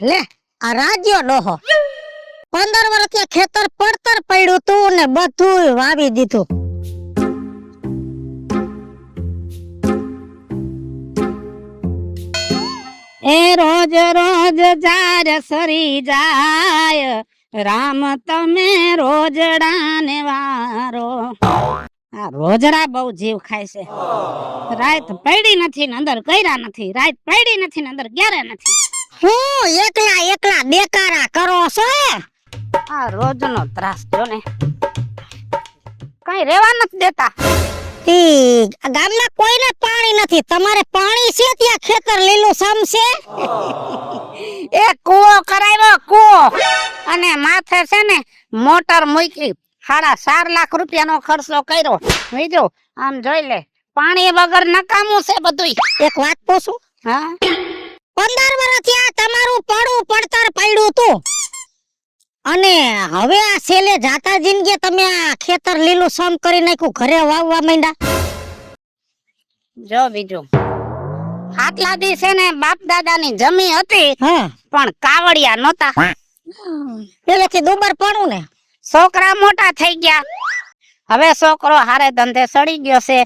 લે આ રાજ્યો ડોહો 15 વર્ષથી ખેતર પડતર પડ્યું તું ને બધું વાવી દીધું. એ રોજ રોજ જાર સરી જાય રામ તમે રોજડાને વારો. આ રોજડા બહુ જીવ ખાય છે. રાત પડી નથી ને અંદર કર્યા નથી, રાત પડી નથી ને અંદર ગયા નથી. હું એકલા એકલા બેકારા કરો છો. આ રોજનો ત્રાસ જો ને કઈ રેવા નથી દેતા. ગામમાં કોઈને પાણી નથી, તમારે પાણી છે ત્યાં ખેતર લીલું સમશે. એક કૂવો કરાવ્યો કૂવો અને માથે છે ને મોટર મૂકી 4.5 લાખ રૂપિયાનો ખર્ચો કર્યો. બીજો આમ જોઈ લે પાણી વગર નકામું છે બધું. એક વાત પૂછું, હા 15 વર્ષ થયા તમારું પડું પડતર પડ્યું તું અને હવે આ છેલે જાતા જિંદગી તમે આ ખેતર લીલું સમ કરી નાખ્યું, ઘરે વાવવા માંડ્યા. જો બીજું આટલા દી છે ને બાપ દાદાની જમી હતી પણ કાવડિયા નહોતા. પેલેથી દુબર પડું ને છોકરા મોટા થઈ ગયા. હવે છોકરો હારે ધંધે સડી ગયો છે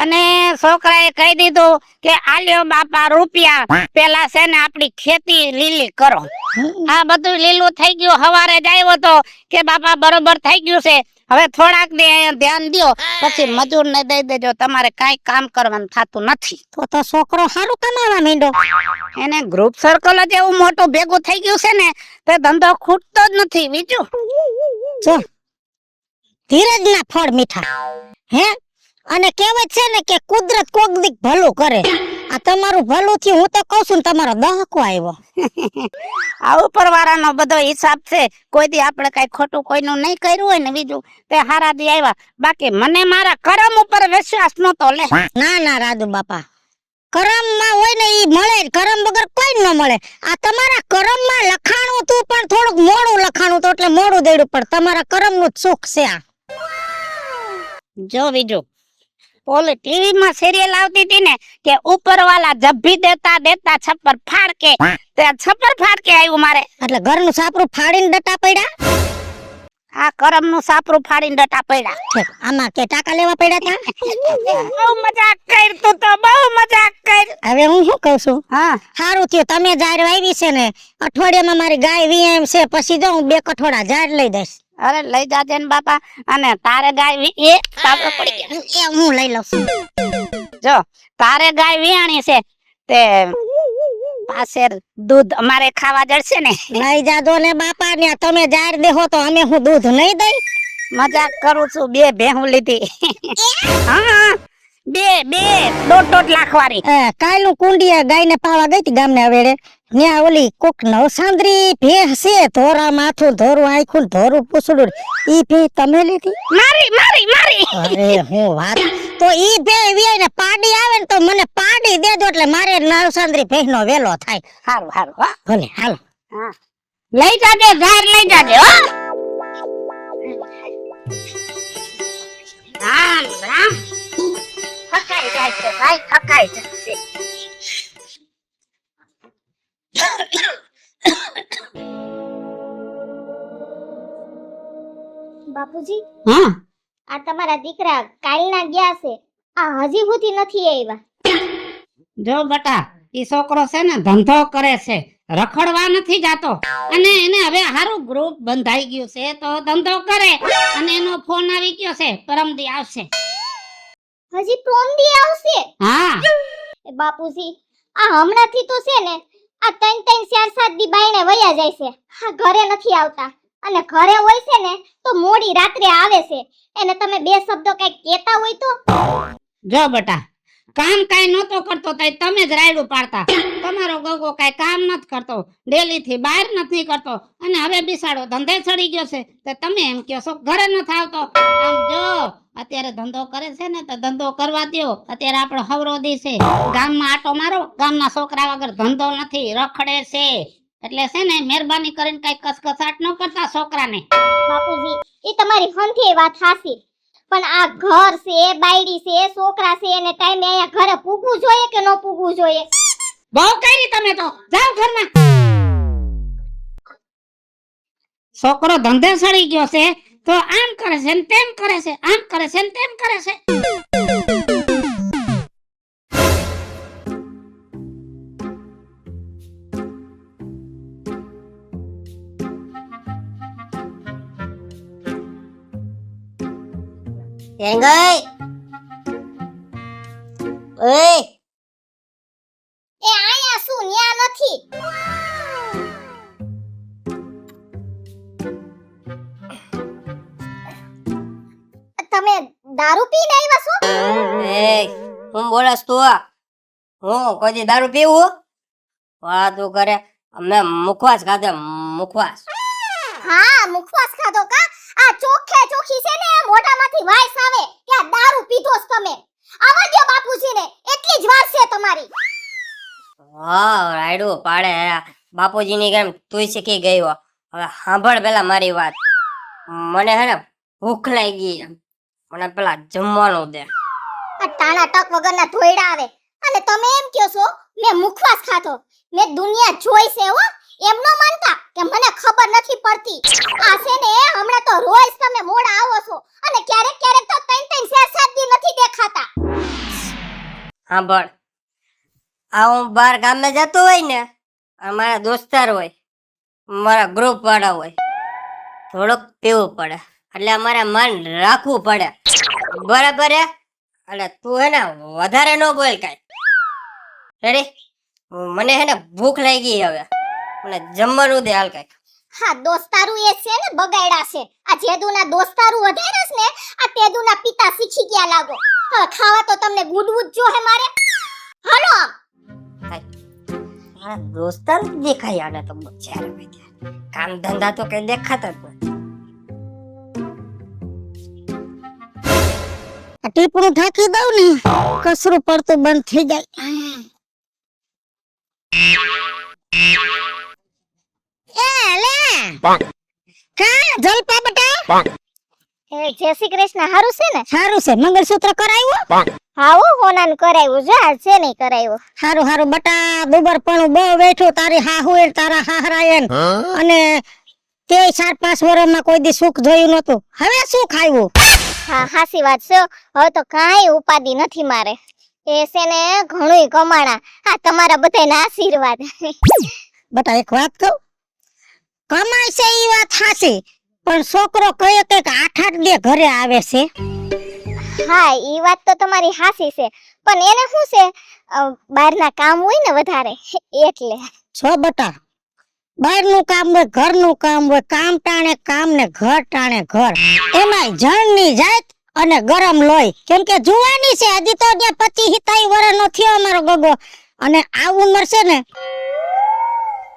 અને છોકરાએ કહી દીધું કે આલ્યો બાપા રૂપિયા, પેલા છે ને આપણી ખેતી લીલી કરો. આ બધું લીલું થઈ ગયું. હવારે જ આવ્યો તો કે બાપા બરોબર થઈ ગયું છે, હવે થોડાક ધ્યાન દ્યો પછી મજૂર ને દઈ દેજો, તમારે કઈ કામ કરવાનું થતું નથી. તો છોકરો સારું કમાવા માંડ્યો. એને ગ્રુપ સર્કલ જ એવું મોટું ભેગું થઈ ગયું છે ને તે ધંધો ખૂટતો જ નથી. બીજું જો ધીરજ ના ફળ મીઠા હે. અને કહેવત છે ને કે કુદરત કોક દીક ભલું કરે. આ તમારું ભલું થયું હું તો કહું છું ને તમારો દહકો આવ્યો. આ ઉપરવાળાનો બધો હિસાબ છે. કોઈ દી આપણે કઈ ખોટું કોઈનું નહીં કર્યું હોય ને બીજું તે હારા દી આવ્યા. બાકી મને મારા કરમ ઉપર વિશ્વાસ નતો. લે ના ના રાજુ બાપા, કરમ માં હોય ને ઈ મળે, કરમ વગર કોઈ ન મળે. આ તમારા કરમ માં લખાણું તું પણ થોડુંક મોડું લખાણું તો એટલે મોડું દેડું, પણ તમારા કરમ નું સુખ છે. આ જો બીજું ઓલે ટીવી માં સિરિયલ આવતી હતી ને કે ઉપરવાલા જબ્ભી દેતા દેતા છપ્પર ફાડકે, તે છપ્પર ફાડકે આવ્યું મારે. એટલે ઘરનું સાપરું ફાડીને ડટા પડ્યા. આ કરમ નું સાપરું ફાડીને ડટા પડ્યા. આમાં કે ટાકા લેવા પડ્યા હતા. બહુ મજાક કર તું તો, બહુ મજાક કર. હવે હું શું કહું છું, હા સારું થયું તમે જાર વાવી છે ને. અઠવાડિયામાં મારી ગાય વીએમ છે, પછી જો હું 2 કઠોડા જાર લઈ દઈશ. અરે લઈ જાજે ને બાપા. અને તારે ગાય એ સાપરો પડી ગયા એ હું લઈ લઉં છું. જો તારે ગાય વિયાણી છે તે પાસે દૂધ અમારે ખાવા જડશે ને. લઈ જાજો ને બાપા ને. તમે જાર દેહો તો અમે હું દૂધ નહીં દઈ. મજાક કરું છું. 2 ભેહું લીધી. હા 2.5 લાખ વાળી. કાલનું કુંડિયા ગાય ને પાવા ગઈ હતી ગામને આવેડે. ન્યા ઓલી કોક નવસાંદરી ભેહ છે, ધોરા માથું ધોરું આંખું ધોરું પૂછડું. ઈ ભેહ તમે લીધી? મારી. અરે હું વાત તો ઈ ભેહ વિયાઈને પાડી આવે ને તો મને પાડી દેજો એટલે મારે નવસાંદરી ભેહ નો વેલો થાય. હારું હા ભલે હાલો. હા લઈ જાજે, જાર લઈ જાજે હો. રામ રામ. થકાઈ જાય છે ભાઈ, થકાઈ જાય છે. બાપુજી, હા આ તમારા દીકરા કાલના ગયા છે, આ હજી સુધી નથી આવ્યા. જો બટા ઈ છોકરો છે ને ધંધો કરે છે, રખડવા નથી જાતો. અને એને હવે હારું ગ્રુપ બંધાઈ ગયું છે તો ધંધો કરે. અને એનો ફોન આવી ગયો છે, પરમદી આવશે. હજી પ્રોમદી આવશે? હા બાપુજી, આ હમણાંથી તો છે ને આ 3-4 દી બાઈને વયા જાય છે. હા ઘરે નથી આવતા, અને ઘરે હોય છે ને તો મોડી રાત્રે આવે છે. એને તમે 2 શબ્દો કઈ કહેતા હોય તો. જો બટા કામ કાઈ નતો કરતો તઈ તમે જ રાયડું પાડતા. તમારો ગગો કાઈ કામ નથી કરતો, ડેલી થી બહાર નથી કરતો, અને હવે બિસાડો ધંધે ચડી ગયો છે તો તમે એમ કહો છો ઘરે નથી આવતો. આમ જો અત્યારે ધંધો કરે છે ને તો ધંધો કરવા દ્યો. અત્યારે આપણો હવરો દી છે, ગામમાં આટો મારો, ગામના છોકરા વગર ધંધો નથી, રખડે છે. એટલે છે ને મહેરબાની કરીને કઈ કસકસાટ ન કરતા છોકરાને. બાપુજી એ તમારી હંથી વાત હાસી, પણ આ ઘર છે, બાયડી છે, છોકરા છે, એને ટાઈમે અહીંયા ઘરે પૂગવું જોઈએ કે ન પૂગવું જોઈએ? બહુ કરી તમે તો. જાવ ઘરમાં. છોકરો ધંધે સડી ગયો છે તો આમ કરે છે ને તેમ કરે છે, આમ કરે છે ને તેમ કરે છે. ક્યાં ગઈ? ઓય એ આયા શું ન્યા નથી. તમે દારૂ પીને આવ્યા છો? એ હું બોલસ તું? હું કોઈ દી દારૂ પીવું? વાહ તું કરે. અમે મુખવાસ ખાધે, મુખવાસ. હા મુખવાસ ખાધો કા? આ ચોખ્ખે ચોખ્ખી છે ને મોઢામાંથી વાઈસ આવે કે આ દારૂ પીધોસ તમે. આવા દો બાપુજીને, એટલી જ વાત છે તમારી. હા રાયડું પાડે બાપુજીની કેમ તું શીખી ગઈ હો. હવે સાંભળ પેલા મારી વાત. મને હે ને ભૂખ લાગી છે. મને પેલા જમવાનું દે. આ ટાણા ટક વગરના ધોયડા આવે અને તમે એમ કહો છો મેં મુખવાસ ખાધો. મેં દુનિયા જોઈ છે હો. એમ ન માનતા કે મને ખબર નથી પડતી. આ છે ને હમણાં તો રોજ તમે મોડા આવો છો અને ક્યારેક ક્યારેક તો 3-4 દી નથી દેખાતા. સાંભળ, આ હું બાર ગામે જતો હોય ને, અમારા દોસ્તાર હોય, મારા ગ્રુપ વાળા હોય, થોડુંક પીવું પડે એટલે અમારે માન રાખવું પડે, બરાબર હે? એટલે તું હે ને વધારે ન બોલ કાંઈ. રેડી? મને હે ને ભૂખ લાગી હવે. મને જમવાનું દે હાલ કાંઈક. હા દોસ્તારું એ છે ને બગાડ્યા છે. આ જેદુના દોસ્તારું વધારે છે ને આ તેદુના પિતા શીખી ગયા લાગો. હવે ખાવા તો તમને ગુડવું જ જોહે મારે. હાલો મારા દોસ્તાર જ દેખાય આને તો બચારા બેઠા. કામ ધંધા તો કઈ દેખાતા જ નથી. આ ટીપણું ઢાંકી દઉં ને કસરું પડતું બંધ થઈ જાય. એ લે કા જલપા બટા. એ જય શ્રી કૃષ્ણ. હારું છે ને? સારું છે. મંગળસૂત્ર કરાવ્યું? હા હો હોનાનું કરાવ્યું છે. આ છે નહીં કરાવ્યું. હારું હારું બટા. દુબર પણ બહુ બેઠું તારી હાહુ એ તારા હાહરા એન અને તે 4-5 વર્ષમાં કોઈ દી સુખ જોયું નતું. હવે સુખ આવ્યું. હા હાસી વાત છે. હવે તો કાંઈ ઉપાધિ નથી મારે. એ છે ને ઘણુંય કમાણા. આ તમારા બધાના આશીર્વાદ. બટા એક વાત કહું, કમાય છે ઈ વાત હાચી, પણ છોકરો કયો કે 8-8 દે ઘરે આવે છે. હા ઈ વાત તો તમારી હાસી છે, પણ એને શું છે બહારના કામ હોય ને વધારે એટલે. છો બટા, બહારનું કામ હોય, ઘરનું કામ હોય, કામ ટાણે કામ ને ઘર ટાણે ઘર. એમાંય જણની જાત અને ગરમ લોહી. કેમ કે જુવાની છે, હજી તો 25-27 વર્ષનો થયો અમારો ગગો. અને આ ઉંમર છે ને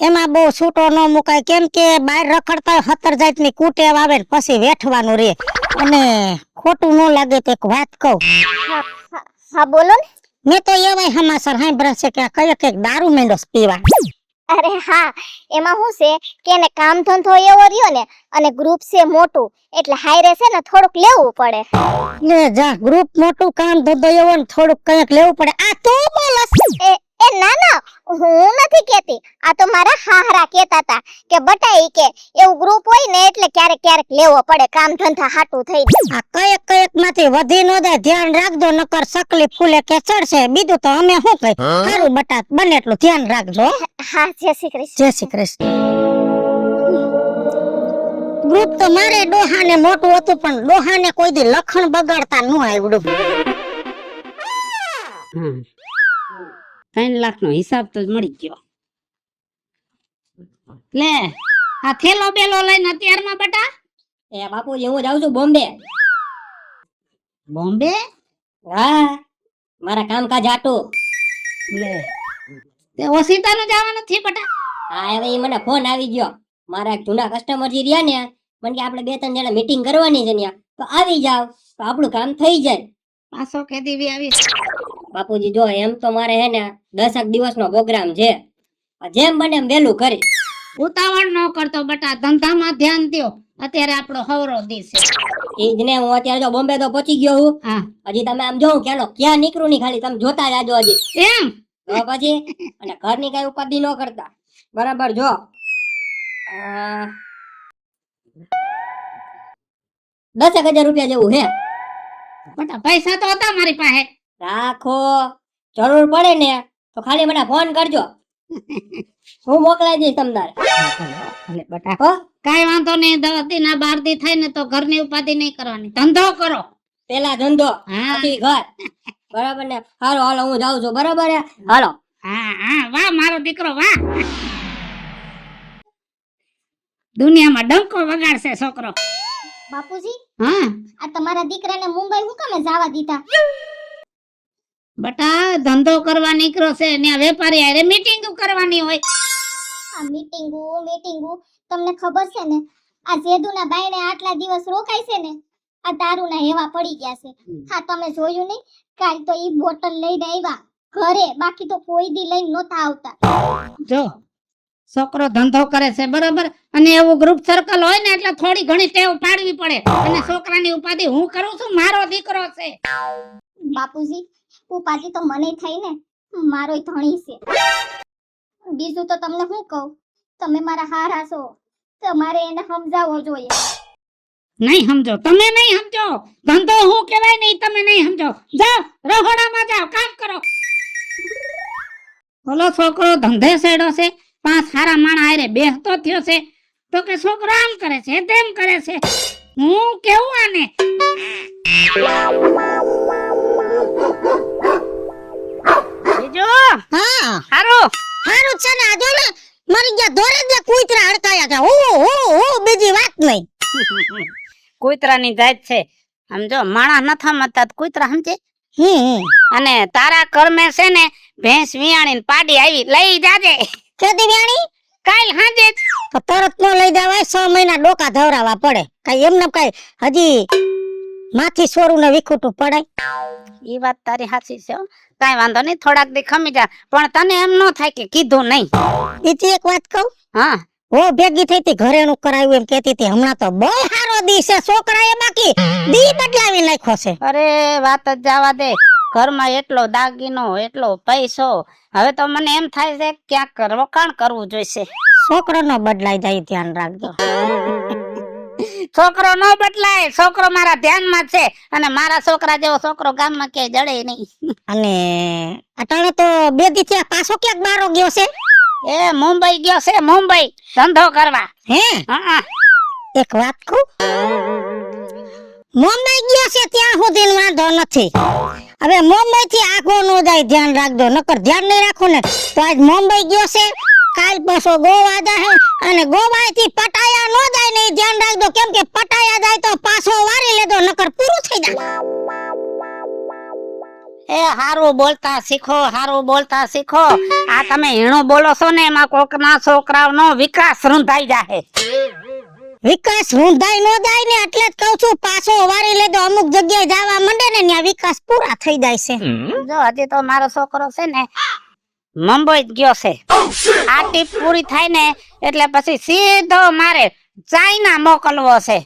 એમાં બહુ છૂટો ન મુકાય. કેમ કે બહાર રખડતા 17 જાતની કુટેવ આવે ને પછી વેઠવાનું રે. અને ખોટું ન લાગે તો એક વાત કહું. હા બોલો ને. મેં તો એવાય સમાચાર સાંભળ્યા છે કે આ કઈક દારૂ મેંડો પીવા. અરે હા, એમાં શું છે કે એને કામ ધંધો એવો રહ્યો ને અને ગ્રુપ છે મોટું એટલે હાયરે છે ને થોડુંક લેવું પડે. લે જા, ગ્રુપ મોટું કામ ધંધો એવો ને થોડુંક કઈક લેવું પડે. આ તું બોલસ? એ ના ના, હું નથી કેતી. આ તો મારા હાહરા કેતા હતા કે બટાઈ કે એવું ગ્રુપ હોય ને એટલે ક્યારેક ક્યારેક લેવો પડે, કામ ધંધા હાટું થઈ જાય. આ કઈક માંથી વધી ન જાય, ધ્યાન રાખજો નકર સકલી ફૂલે કે ચડશે. બીજું તો અમે શું કઈ. સારું બટા, બને એટલું ધ્યાન રાખજો. હા જય શ્રી કૃષ્ણ. જય શ્રી કૃષ્ણ. ગ્રુપ તો મારે ડોહાને મોટું હતું પણ ડોહાને કોઈ દી લખણ બગાડતા ન આવડું. 3 લાખનો હિસાબ તો મળી ગયો. લે આ થેલો બેલો લઈને અત્યારમાં બટા. એ બાપુજી હું જાઉં છું બોમ્બે. બોમ્બે? હા, મારા કામકાજ આટું. લે તે ઓસીતાનું જવાનું નથી બટા. હા હવે ઈ મને ફોન આવી ગયો. મારા એક જૂના કસ્ટમર જે રહ્યા ને મને કે આપણે 2-3 જણા મીટિંગ કરવાની છે ત્યાં, તો આવી જાવ તો આપણું કામ થઈ જાય. પાછો કે દેવી આવી. બાપુજી જો એમ તો મારે હે ને 10 દિવસનો પ્રોગ્રામ છે. જેમ બને એમ વહેલું કરી. ઉતાવળ ન કરતો બટા, ધંધામાં ધ્યાન દ્યો. અત્યારે આપણો હવરો દિવસ છે. ઈ જ ને, હું અત્યારે જો બોમ્બે તો પહોંચી ગયો હું. હા હજી તમે આમ જોઉં ક્યાંનો ક્યાં નીકળું ની, ખાલી તમે જોતા જાજો હજી. એમ તો પછી અને ઘરની કઈ ઉપાધિ ન કરતા, બરાબર? જો 10,000 રૂપિયા જેવું હે. બટા પૈસા તો હતા મારી પાસે. રાખો, જરૂર પડે ને તો ખાલી મને ફોન કરજો, હું મોકલાઈ દઈશ તમારે. ભલે બટા, હો, કાઈ વાંધો નહીં. 10 દી ના 12 દી થાય ને તો ઘરની ઉપાધિ નહીં કરવાની, ધંધો કરો. પેલા ધંધો હા પછી ઘર. બરાબર ને? હાલો હાલો, હું જાઉં છું. બરાબર હે? હાલો. હા હા, વાહ મારો દીકરો વાહ. દુનિયામાં ડંકો વગાડશે છોકરો. બાપુજી, હા આ તમારા દીકરાને મુંબઈ હું કામે જવા દીધા? બટા, ધંધો કરવા નીકળ્યો છે, ત્યાં વેપારી હારે મીટિંગ કરવાની હોય. આ મીટિંગુ તમને ખબર છે ને, આ જેદુના બાયણે આટલા દિવસ રોકાય છે ને, આ દારૂના હેવા પડી ગયા છે. હા, તમે જોયું નહીં? કાલ તો ઈ બોટલ લઈને આવ્યા ઘરે, બાકી તો કોઈ દી લઈને નહોતા આવતા. જો છોકરો ધંધો કરે છે બરોબર, અને એવું ગ્રુપ સર્કલ હોય ને એટલે થોડી ઘણી ટેવ પાડવી પડે. અને છોકરાની ઉપાધિ હું કરું છું, મારો દીકરો છે. બાપુજી, ઉપાધિ તો મને થઈ ને, મારોય ધણી છે. બીજું તો તમને શું કહું, તમે મારા હારા છો, તમારે એને સમજાવવો જોઈએ. નહીં સમજો, તમે નહીં સમજો. ધંધો હું કહેવાય નહીં, તમે નહીં સમજો. જાઓ રહોડામાં જાઓ, કામ કરો. ઓલો છોકરો ધંધે સેડો છે, 5 સારા માણા હારે બેસતો થયો છે, તો કે છોકરો આમ કરે છે તેમ કરે છે. હું કેવું આને? બીજું હા હારું હારું છે ને. આજો ને મરી ગયા ધોરે દે કૂતરા હડકાયા છે. હું બીજી વાત નહીં. કૂતરાની જાત છે સમજો, માણા નથા મતા કૂતરા સમજે. હમ અને તારા કર્મે છે ને ભેંસ વિયાણી પાડી આવી, લઈ જાજે ખેતી વ્યાણી કાલ હાજે જ. તો તરત નો લઈ દેવાય, 6 મહિના ડોકા ધવરાવા પડે. કઈ એમને કઈ હજી માથી સોરું ને વિખૂટું પડાય. ઈ વાત તારી સાચી છે હો. કાઈ વાંધો નહીં, થોડાક દી ખમી જા, પણ તને એમ નો થાય કે કીધું નહીં. બીજી એક વાત કહું, હા હો ભેગી થઈ તી ઘરે નું કરાવ્યું એમ કેતી હતી. હમણાં તો બહુ સારો દી છે, છોકરાએ બાકી દી બદલાવી નાખ્યો છે. અરે વાત જ જવા દે, ઘરમાં એટલો દાગીનો એટલો પૈસો, હવે તો મને એમ થાય છે ક્યાંક રોકાણ કરવું જોઈશે. છોકરો નો બદલાઈ જાય, ધ્યાન રાખજો. છોકરો નો બદલાય, છોકરો મારા ધ્યાનમાં છે, અને મારા છોકરા જેવો છોકરો ગામમાં ક્યાંય જડે નહીં. અને અટાણે તો 2 દી થયા પાછો ક્યાંક બારો ગયો છે. એ મુંબઈ ગયો છે, મુંબઈ ધંધો કરવા. હે હા એક વાત કહું, મુંબઈ ગયો છે ત્યાં સુધી વાંધો નથી. હવે મુંબઈ થી આખો નો જાય, ધ્યાન રાખજો. નકર ધ્યાન નહીં રાખો ને તો આજ મુંબઈ ગયો છે, કાલ પાછો ગોવા જાય, અને ગોવા થી પટાયા નો જાય ને ઈ ધ્યાન રાખજો. કેમ કે પટાયા જાય તો પાછો વારી લેજો, નકર પૂરું થઈ જાય. એ હારું બોલતા શીખો, હારું બોલતા શીખો. આ તમે હીણું બોલો છો ને, એમાં કોકના છોકરાઓનો વિકાસ રૂંધાઈ જાય. વિકાસ રૂંધાઈ નો જાય ને એટલે જ કહું છું, પાછો વારી લેજો. અમુક જગ્યાએ જવા માંડે ને ત્યાં વિકાસ પૂરા થઈ જાય છે. જો હજી તો મારો છોકરો છે ને મુંબઈ જ ગયો છે. આ ટીપ પૂરી થાય ને એટલે પછી સીધો મારે ચાઇના મોકલવો છે,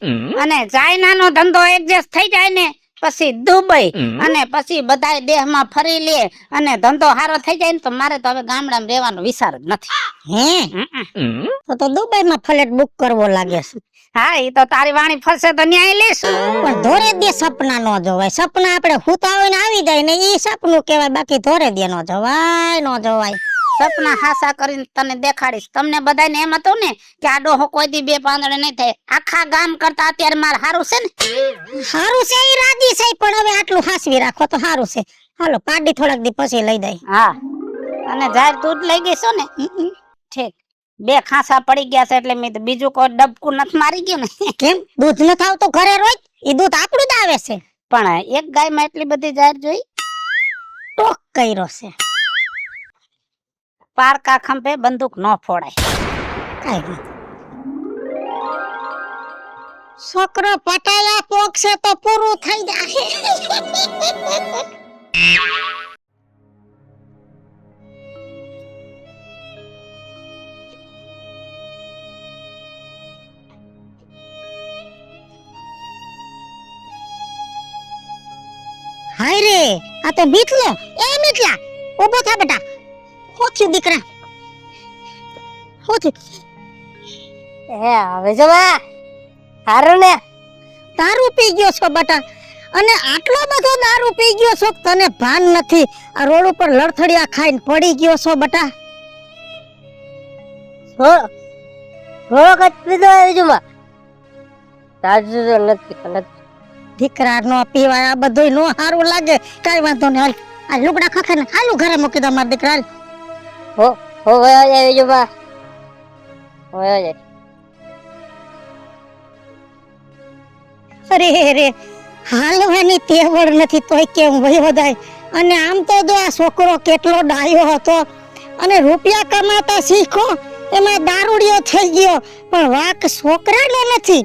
અને ચાઇના નો ધંધો એડજસ્ટ થઈ જાય ને પછી દુબઈ, અને પછી બધાય દેહમાં ફરી લે અને ધંધો સારો થઈ જાય ને તો મારે તો હવે ગામડામાં રહેવાનો વિચાર જ નથી. હે તો દુબઈ માં ફ્લેટ બુક કરવો લાગે છે. હા, એ તો તારી વાણી ફરશે તો ન્યાય લઈશ. પણ ધોરે દે સપના નો જોવાય. સપના આપણે હુતા હોય ને આવી જાય ને ઈ સપનું કહેવાય, બાકી ધોરે દે નો જોવાય, નો જોવાય. સપના હાસા કરીને તને દેખાડીશ. તમને બધાને એમ હતું ને કે આ ડોહો કોઈ દી 2 પાંદડે નહીં થાય. આખા ગામ કરતા અત્યારે માર હારું છે ને. હારું છે ઈ રાજી છે, પણ હવે આટલું હાસવી રાખો તો હારું છે. હાલો પાડી થોડાક દી પછી લઈ જાય. હા, અને જાહેર દૂધ લઈ ગઈ છો ને. ઠીક, 2 ખાંસા પડી ગયા છે એટલે મેં બીજું કોઈ ડબકું નથી મારી ગયું ને. કેમ દૂધ ન થાવ તો ઘરે રોજ ઈ દૂધ આપણું જ આવે છે. પણ એક ગાયમાં એટલી બધી જાહેર જોઈ? ટોક કર્યો છે. પારકા ખંભે બંદૂક ન ફોડાય. કાઈ નહીં. છોકરો પટાયા પોકશે તો પૂરું થઈ જાય. હાય રે, આ તો બીટલો. એ બીટલા ઉભો થા બેટા. હોથી દીકરા હોથી. હે હવે જવા હારું ને, દારૂ પી ગયો છો બટા, અને આટલો બધો દારૂ પી ગયો છો કે તને ભાન નથી? આ રોડ ઉપર લડથડિયા ખાઈને પડી ગયો છો બટા. થોડોક જ પીધો બીજુમાં તાજુ તો નથી. દીકરા નો પીવાય આ બધું નો સારું લાગે. કઈ વાંધો નહીં, હાલ આ લુગડા ખખે ને હાલું ઘરે મૂકી દો મારા દીકરા. હો વયો જાય બીજુમાં વયો જાય. અરે રે, હાલવાની તેવડ નથી તોય કેમ વયો જાય. અને આમ તો જો આ છોકરો કેટલો ડાયો હતો અને રૂપિયા કમાતા શીખો એમાં દારૂડિયો થઈ ગયો. પણ વાક છોકરાનો નથી,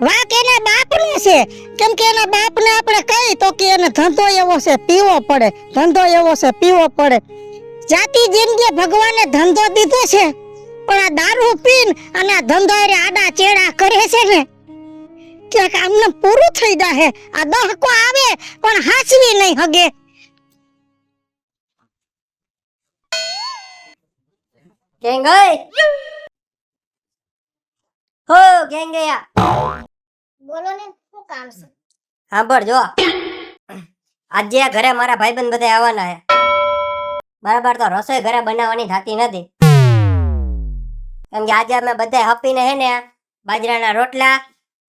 વાક એના બાપનો છે. કેમ કે એના બાપને આપણે કહી તો કે એને ધંધો એવો છે પીવો પડે, ધંધો એવો છે પીવો પડે. જાતિ જિંદગી ભગવાને ધંધો દીધો છે, પણ આ દારૂ પીન અને આ ધંધો આડા ચેડા કરે છે ને ક્યાંક આમને પૂરું થઈ જાય. આ દહકો આવે પણ હાચવી નહીં હગે. કેમ ગઈ હો કેમ ગયા? બોલો ને શું કામ છે? સાંભળ જો, આજે ઘરે મારા ભાઈબંધ બધા આવવાના છે. બરાબર, તો રસોઈ ઘરે બનાવવાની થતી નથી. કેમ કે આજે અમે બધા હપીને હે ને બાજરાના રોટલા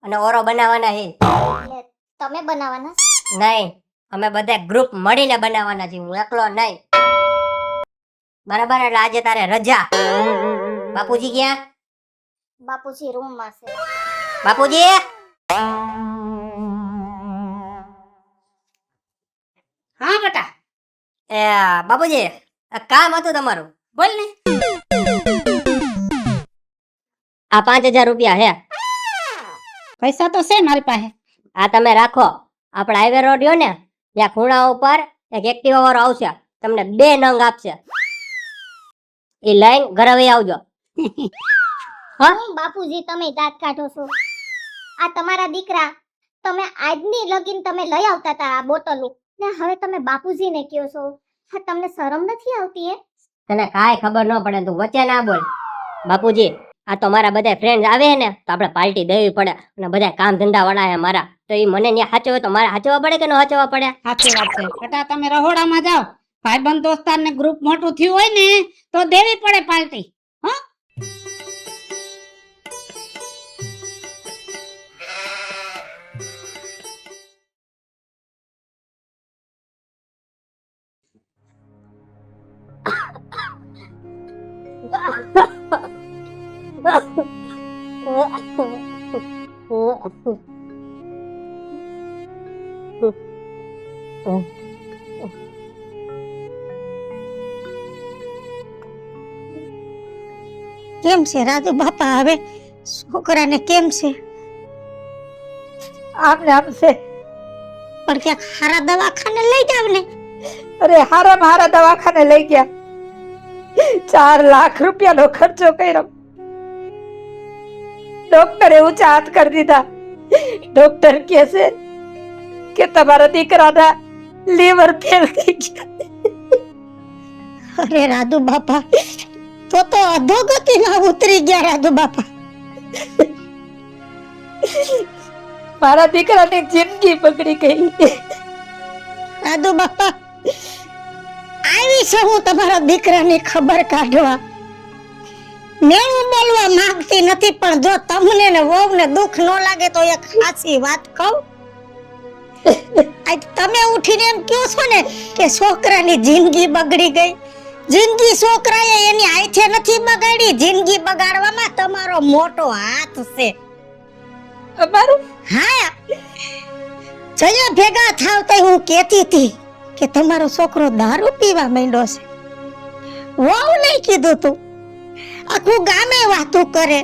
અને ઓરો બનાવવાના છે. એટલે તમે બનાવવાના? નહીં, અમે બધા ગ્રુપ મળીને બનાવવાના છીએ, હું એકલો નહીં. બરાબર, એટલે આજે તારે રજા. બાપુજી ક્યાં? બાપુજી રૂમમાં છે. બાપુજી હા બેટા એ બાપુજી આ કામ હતું તમારું. બોલ ને. આ 5000 રૂપિયા હે. પૈસા તો છે મારી પાસે. આ તમે રાખો. આપણા હાઈવે રોડ રહ્યો ને ત્યાં ખૂણા ઉપર એક એક્ટિવા વાળો આવશે, તમને 2 નંગ આપશે. એ લઈને ઘરે વહી આવજો. હું બાપુજી તમે દાંત કાઢો છો? આ તમારા દીકરા તમે આજની લગીન તમે લઈ આવતા હતા આ બોટલો ને હવે તમે બાપુજીને કહો છો. હા, તમને શરમ નથી આવતી હે? તને કાંઈ ખબર ન પડે, તું વચ્ચે ના બોલ. બાપુજી આ તો મારા બધા ફ્રેન્ડ આવે ને તો આપણે પાર્ટી દેવી પડે, અને બધા કામ ધંધા વાળા હે મારા, તો એ મને ત્યાં સાચવે તો મારે સાચવવા પડે કે ન સાચવવા પડે? સાચી વાત છે બેટા. તમે રહોડામાં જાઓ, ભાઈબંધ દોસ્તાર ને ગ્રુપ મોટું થયું હોય ને તો દેવી પડે પાર્ટી. હા, કેમ છે રાજુ બાપા? હવે છોકરાને કેમ છે? આમને આમ છે. પણ ક્યાંક હારા દવાખાને લઈ જાવ ને. અરે હારા દવાખાને લઈ ગયા, 4 લાખ રૂપિયાનો ખર્ચો કર્યો. ડોક્ટરે ઊંચા હાથ કરી દીધા. ડોક્ટર કહે છે કે તમારા દીકરાના લીવર ફેલ થઈ ગયા. અરે રાજુ બાપા, તો અધોગતિમાં ઉતરી ગયા રાજુ બાપા. મારા દીકરાની જિંદગી બગડી ગઈ. રાજુ બાપા, આવી છે હું તમારા દીકરાની ખબર કાઢવા. મેં બોલવા માંગતી નથી, પણ જો તમને ને વહુને દુઃખ ન લાગે તો એક ખાસી વાત કહું. આજ તમે ઉઠીને એમ કહો છો ને કે છોકરાની જિંદગી બગડી ગઈ. જિંદગી છોકરાએ એની આંખે નથી બગાડી, જિંદગી બગાડવામાં તમારો મોટો હાથ છે. અમારું હા, જયા ભેગા થાવ તો હું કહેતી હતી કે તમારો છોકરો દારૂ પીવા માંડ્યો છે. વહુ નહીં કીધું તું, આખું ગામે વાતું કરે.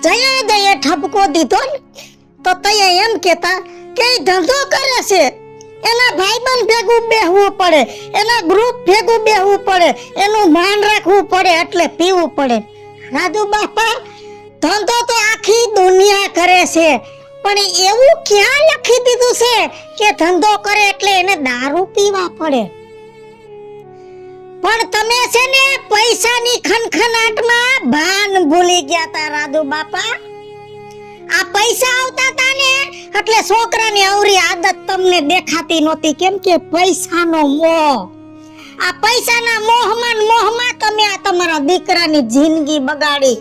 જયા દઈએ ઠપકો દીધો ને તો તયા એમ કેતા કે ઈ ધંધો કરે છે, એના ભાઈબંધ ભેગું બેહવું પડે, એના ગ્રુપ ભેગું બેહવું પડે, એનું માન રાખવું પડે, એટલે પીવું પડે. રાજુ બાપા, ધંધો તો આખી દુનિયા કરે છે, પણ એવું ક્યાં લખી દીધું છે કે ધંધો કરે એટલે એને દારૂ પીવા પડે? પણ તમે છે ને પૈસાની ખનખનાટમાં ભાન ભૂલી ગયા તા રાજુ બાપા. આ પૈસા આવતા તા ને એટલે છોકરાની અવરી આદત તમને દેખાતી નહોતી, કેમ કે પૈસાનો મોહ. આ પૈસાના મોહમાં તમે આ તમારા દીકરાની જિંદગી બગાડી.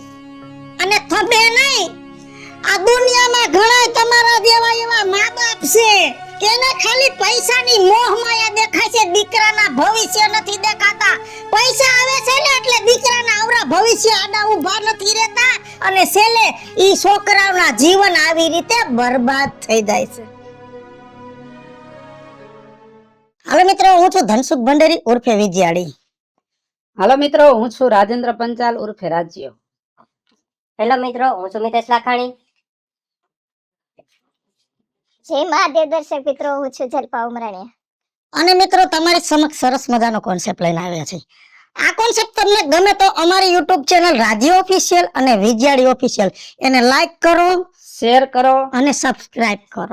અને તમે નહીં, આ દુનિયામાં ઘણા તમારા જેવા એવા મા બાપ છે કે એને ખાલી પૈસાની મોહ માયા દેખાય છે, દીકરાના ભવિષ્ય નથી દેખાતા. પૈસા આવે છે ને એટલે દીકરાના આવરા ભવિષ્ય આડા ઊભા નથી રહેતા અને છેલ્લે ઈ છોકરાઓના જીવન આવી રીતે બરબાદ થઈ જાય છે. હાલો મિત્રો, હું છું ધનસુખ ભંડેરી ઉર્ફે વિજયાડી. હાલો મિત્રો, હું છું રાજેન્દ્ર પંચાલ ઉર્ફે રાજ્યો. હેલો મિત્રો, હું છું મિતેશ લાખાણી. જય મહાદેવ દર્શક મિત્રો, હું છું જલપા ઉમરાણીયા. અને મિત્રો, તમારી સમક્ષ સરસ મજાનો કોન્સેપ્ટ લઈને આવ્યા છે. આ કોન્સેપ્ટ તમને ગમે તો અમારી YouTube ચેનલ રાજ્ય ઓફિશિયલ અને વિજયાડી ઓફિશિયલ એને લાઈક કરો, શેર કરો અને સબસ્ક્રાઇબ કરો.